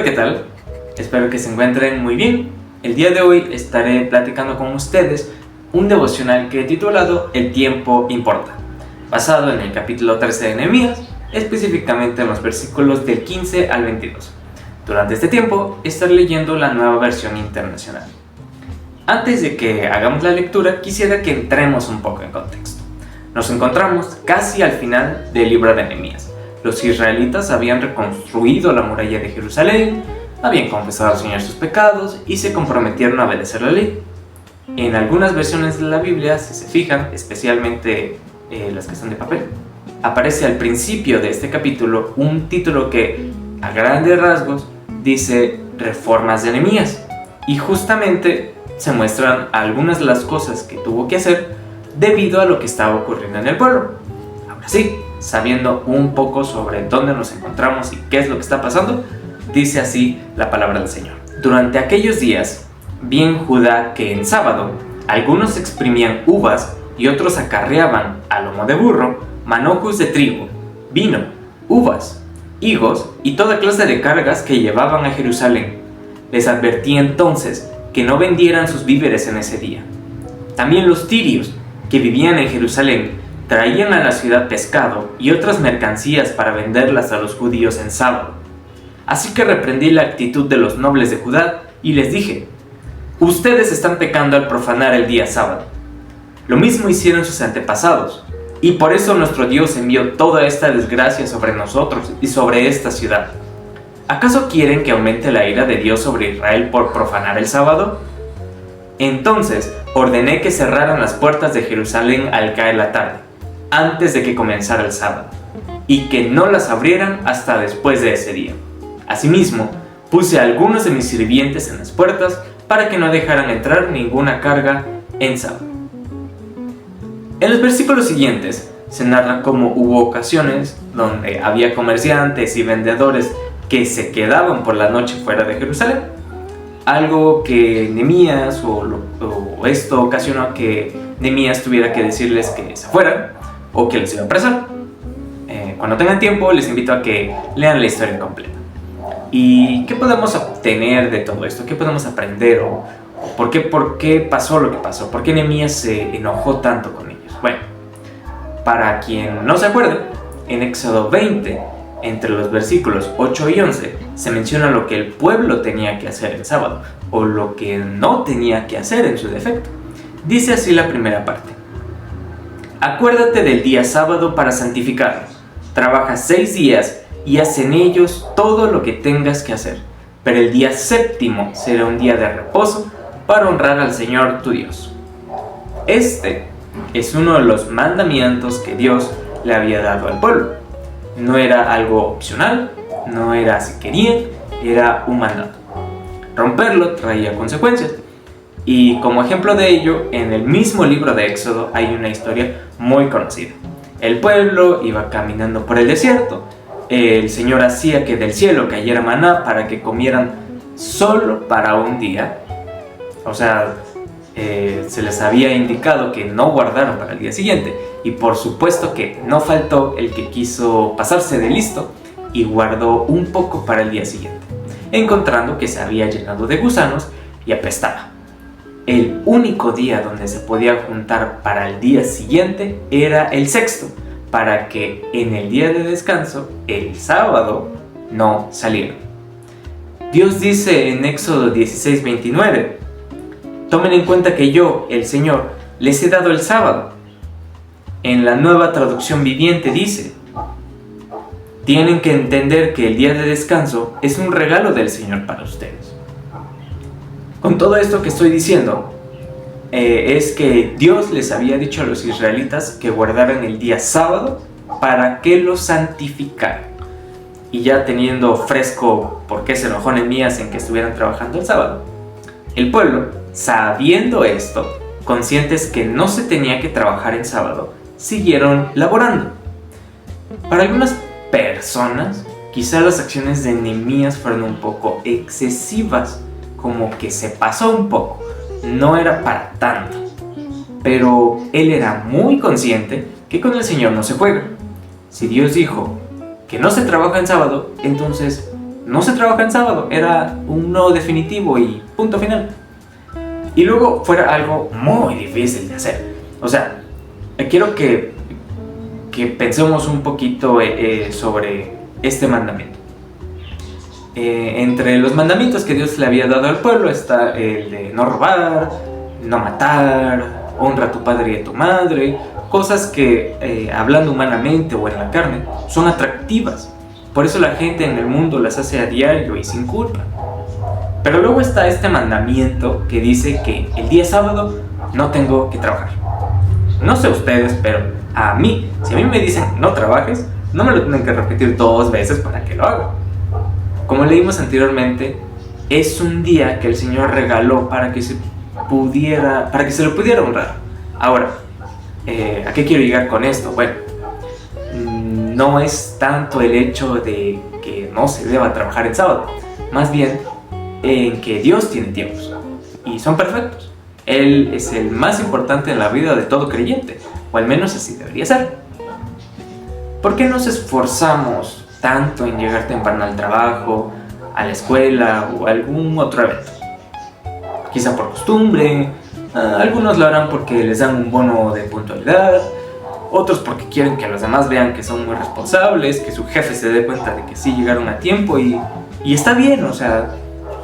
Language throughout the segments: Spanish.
¿qué tal? Espero que se encuentren muy bien. El día de hoy estaré platicando con ustedes un devocional que he titulado El tiempo importa, basado en el capítulo 13 de Nehemías, específicamente en los versículos del 15 al 22. Durante este tiempo estaré leyendo la nueva versión internacional. Antes de que hagamos la lectura, quisiera que entremos un poco en contexto. Nos encontramos casi al final del libro de Nehemías. Los israelitas habían reconstruido la muralla de Jerusalén, habían confesado al Señor sus pecados y se comprometieron a obedecer la ley. En algunas versiones de la Biblia, si se fijan, especialmente las que están de papel, aparece al principio de este capítulo un título que, a grandes rasgos, dice Reformas de Nehemías, y justamente se muestran algunas de las cosas que tuvo que hacer debido a lo que estaba ocurriendo en el pueblo. Ahora sí, sabiendo un poco sobre dónde nos encontramos y qué es lo que está pasando, dice así la palabra del Señor. Durante aquellos días, vi en Judá que en sábado algunos exprimían uvas y otros acarreaban a lomo de burro manojos de trigo, vino, uvas, higos y toda clase de cargas que llevaban a Jerusalén. Les advertí entonces que no vendieran sus víveres en ese día. También los tirios, que vivían en Jerusalén, traían a la ciudad pescado y otras mercancías para venderlas a los judíos en sábado. Así que reprendí la actitud de los nobles de Judá y les dije: ustedes están pecando al profanar el día sábado. Lo mismo hicieron sus antepasados, y por eso nuestro Dios envió toda esta desgracia sobre nosotros y sobre esta ciudad. ¿Acaso quieren que aumente la ira de Dios sobre Israel por profanar el sábado? Entonces ordené que cerraran las puertas de Jerusalén al caer la tarde, antes de que comenzara el sábado, y que no las abrieran hasta después de ese día. Asimismo, puse a algunos de mis sirvientes en las puertas para que no dejaran entrar ninguna carga en sábado. En los versículos siguientes se narra cómo hubo ocasiones donde había comerciantes y vendedores que se quedaban por la noche fuera de Jerusalén, algo que Nehemías o esto ocasionó a que Nehemías tuviera que decirles que se fueran o que les iba a apresar. Cuando tengan tiempo les invito a que lean la historia completa. ¿Y qué podemos obtener de todo esto? ¿Qué podemos aprender? ¿Por qué pasó lo que pasó? ¿Por qué Nehemías se enojó tanto con ellos? Bueno, para quien no se acuerde, en Éxodo 20, entre los versículos 8 y 11, se menciona lo que el pueblo tenía que hacer el sábado, o lo que no tenía que hacer en su defecto. Dice así la primera parte: acuérdate del día sábado para santificarlo. Trabaja 6 días y haz en ellos todo lo que tengas que hacer, pero el día séptimo será un día de reposo para honrar al Señor tu Dios. Este es uno de los mandamientos que Dios le había dado al pueblo. No era algo opcional, no era si querían, era un mandato. Romperlo traía consecuencias. Y como ejemplo de ello, en el mismo libro de Éxodo hay una historia muy conocida. El pueblo iba caminando por el desierto. El Señor hacía que del cielo cayera maná para que comieran solo para un día. O sea, se les había indicado que no guardaron para el día siguiente. Y por supuesto que no faltó el que quiso pasarse de listo y guardó un poco para el día siguiente, encontrando que se había llenado de gusanos y apestaba. El único día donde se podía juntar para el día siguiente era el sexto, para que en el día de descanso, el sábado, no salieran. Dios dice en Éxodo 16:29, tomen en cuenta que yo, el Señor, les he dado el sábado. En la Nueva Traducción Viviente dice, tienen que entender que el día de descanso es un regalo del Señor para ustedes. Con todo esto que estoy diciendo, es que Dios les había dicho a los israelitas que guardaran el día sábado para que lo santificaran. Y ya teniendo fresco por qué se enojó Nehemías en que estuvieran trabajando el sábado, el pueblo, sabiendo esto, conscientes que no se tenía que trabajar en sábado, siguieron laborando. Para algunas personas, quizá las acciones de Nehemías fueron un poco excesivas, como que se pasó un poco, no era para tanto. Pero él era muy consciente que con el Señor no se juega. Si Dios dijo que no se trabaja en sábado, entonces no se trabaja en sábado, era un no definitivo y punto final. Y luego fuera algo muy difícil de hacer. O sea, quiero que pensemos un poquito sobre este mandamiento. Entre los mandamientos que Dios le había dado al pueblo está el de no robar, no matar, honra a tu padre y a tu madre, cosas que hablando humanamente o en la carne son atractivas. Por eso la gente en el mundo las hace a diario y sin culpa. Pero luego está este mandamiento que dice que el día sábado no tengo que trabajar. No sé ustedes, pero a mí, si a mí me dicen no trabajes, no me lo tienen que repetir 2 veces para que lo haga. Como leímos anteriormente, es un día que el Señor regaló para que se lo pudiera honrar. Ahora, ¿a qué quiero llegar con esto? Bueno, no es tanto el hecho de que no se deba trabajar en sábado, más bien en que Dios tiene tiempos y son perfectos. Él es el más importante en la vida de todo creyente, o al menos así debería ser. ¿Por qué nos esforzamos tanto en llegar temprano al trabajo, a la escuela o a algún otro evento? Quizá por costumbre, algunos lo harán porque les dan un bono de puntualidad, otros porque quieren que los demás vean que son muy responsables, que su jefe se dé cuenta de que sí llegaron a tiempo y está bien, o sea,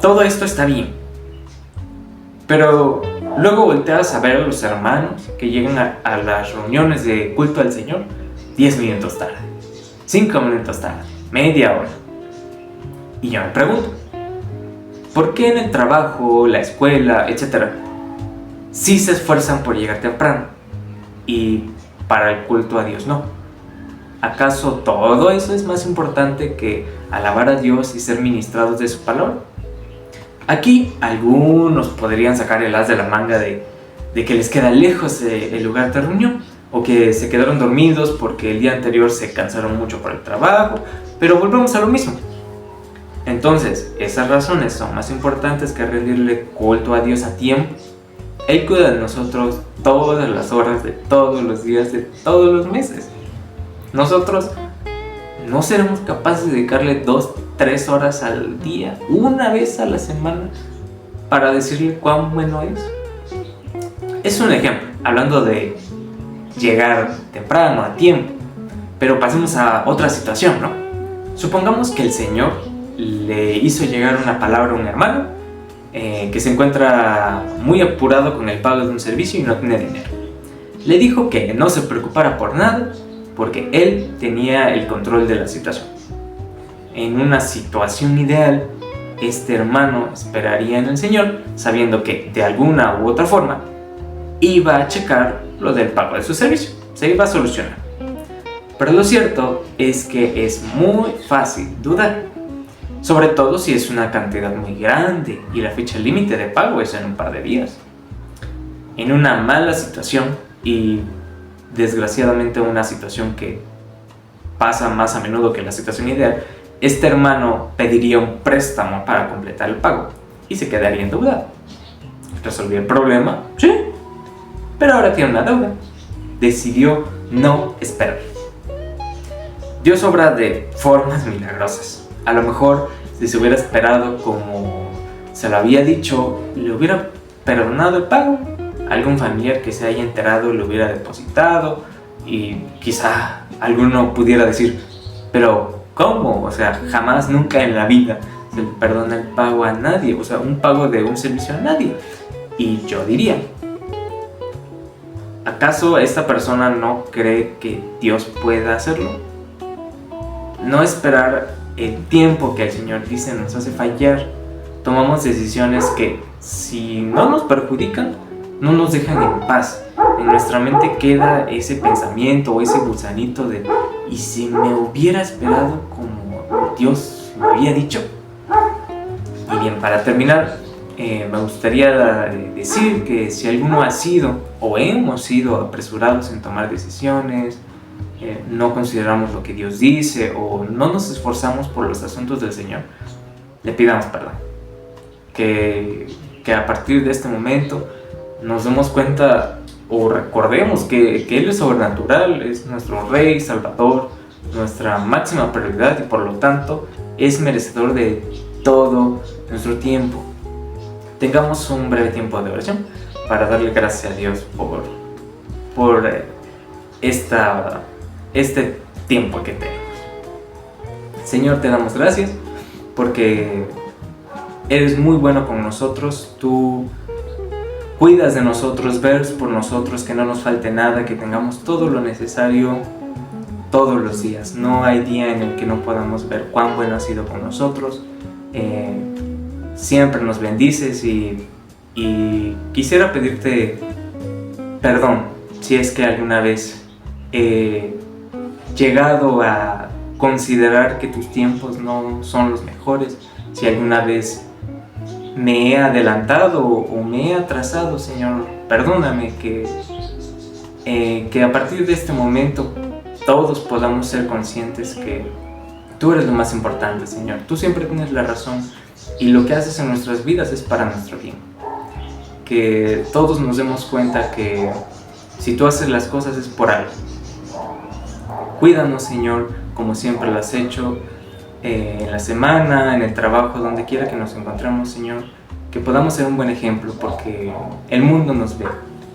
todo esto está bien. Pero luego volteas a ver a los hermanos que llegan a las reuniones de culto al Señor 10 minutos tarde, 5 minutos tarde, media hora. Y yo me pregunto, ¿por qué en el trabajo, la escuela, etcétera, sí se esfuerzan por llegar temprano y para el culto a Dios no? ¿Acaso todo eso es más importante que alabar a Dios y ser ministrados de su palabra? Aquí algunos podrían sacar el as de la manga de que les queda lejos el lugar de reunión, o que se quedaron dormidos porque el día anterior se cansaron mucho por el trabajo, pero volvemos a lo mismo. Entonces, esas razones son más importantes que rendirle culto a Dios a tiempo. Él cuida de nosotros todas las horas de todos los días de todos los meses. Nosotros no seremos capaces de dedicarle 2-3 horas al día, una vez a la semana, para decirle cuán bueno es. Es un ejemplo, hablando de llegar temprano, a tiempo. Pero pasemos a otra situación, ¿no? Supongamos que el Señor le hizo llegar una palabra a un hermano que se encuentra muy apurado con el pago de un servicio y no tiene dinero. Le dijo que no se preocupara por nada porque él tenía el control de la situación. En una situación ideal, este hermano esperaría en el Señor sabiendo que de alguna u otra forma iba a checar lo del pago de su servicio, se iba a solucionar. Pero lo cierto es que es muy fácil dudar, sobre todo si es una cantidad muy grande y la fecha límite de pago es en un par de días. En una mala situación, y desgraciadamente una situación que pasa más a menudo que la situación ideal, este hermano pediría un préstamo para completar el pago y se quedaría endeudado. ¿Resolvió el problema? Sí, pero ahora tiene una deuda. Decidió no esperar. Dios obra de formas milagrosas. A lo mejor si se hubiera esperado como se lo había dicho, le hubiera perdonado el pago. Algún familiar que se haya enterado le hubiera depositado y quizá alguno pudiera decir, pero ¿cómo? O sea, jamás, nunca en la vida se le perdona el pago a nadie, o sea, un pago de un servicio a nadie. Y yo diría, ¿acaso esta persona no cree que Dios pueda hacerlo? No esperar el tiempo que el Señor dice nos hace fallar. Tomamos decisiones que, si no nos perjudican, no nos dejan en paz. En nuestra mente queda ese pensamiento o ese gusanito de ¿y si me hubiera esperado como Dios me había dicho? Y bien, para terminar, me gustaría decir que si alguno ha sido o hemos sido apresurados en tomar decisiones, no consideramos lo que Dios dice o no nos esforzamos por los asuntos del Señor, le pidamos perdón. Que a partir de este momento nos demos cuenta o recordemos que Él es sobrenatural, es nuestro Rey, Salvador, nuestra máxima prioridad y por lo tanto es merecedor de todo nuestro tiempo. Tengamos un breve tiempo de oración para darle gracias a Dios por este tiempo que tenemos. Señor, te damos gracias porque eres muy bueno con nosotros. Tú cuidas de nosotros, ves por nosotros, que no nos falte nada, que tengamos todo lo necesario todos los días. No hay día en el que no podamos ver cuán bueno has sido con nosotros. Siempre nos bendices y quisiera pedirte perdón si es que alguna vez he llegado a considerar que tus tiempos no son los mejores, si alguna vez me he adelantado o me he atrasado. Señor, perdóname, que a partir de este momento todos podamos ser conscientes que tú eres lo más importante, Señor. Tú siempre tienes la razón y lo que haces en nuestras vidas es para nuestro bien. Que todos nos demos cuenta que si tú haces las cosas es por algo. Cuídanos, Señor, como siempre lo has hecho, en la semana, en el trabajo, donde quiera que nos encontremos, Señor, que podamos ser un buen ejemplo, porque el mundo nos ve.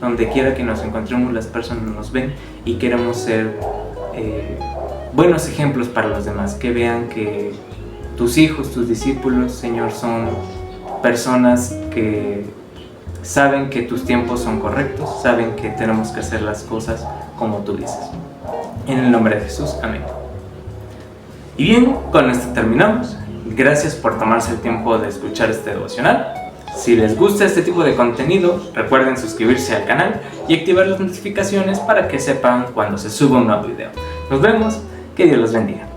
Donde quiera que nos encontremos, las personas nos ven y queremos ser buenos ejemplos para los demás, que vean que tus hijos, tus discípulos, Señor, son personas que saben que tus tiempos son correctos, saben que tenemos que hacer las cosas como tú dices. En el nombre de Jesús, amén. Y bien, con esto terminamos. Gracias por tomarse el tiempo de escuchar este devocional. Si les gusta este tipo de contenido, recuerden suscribirse al canal y activar las notificaciones para que sepan cuando se suba un nuevo video. Nos vemos, que Dios los bendiga.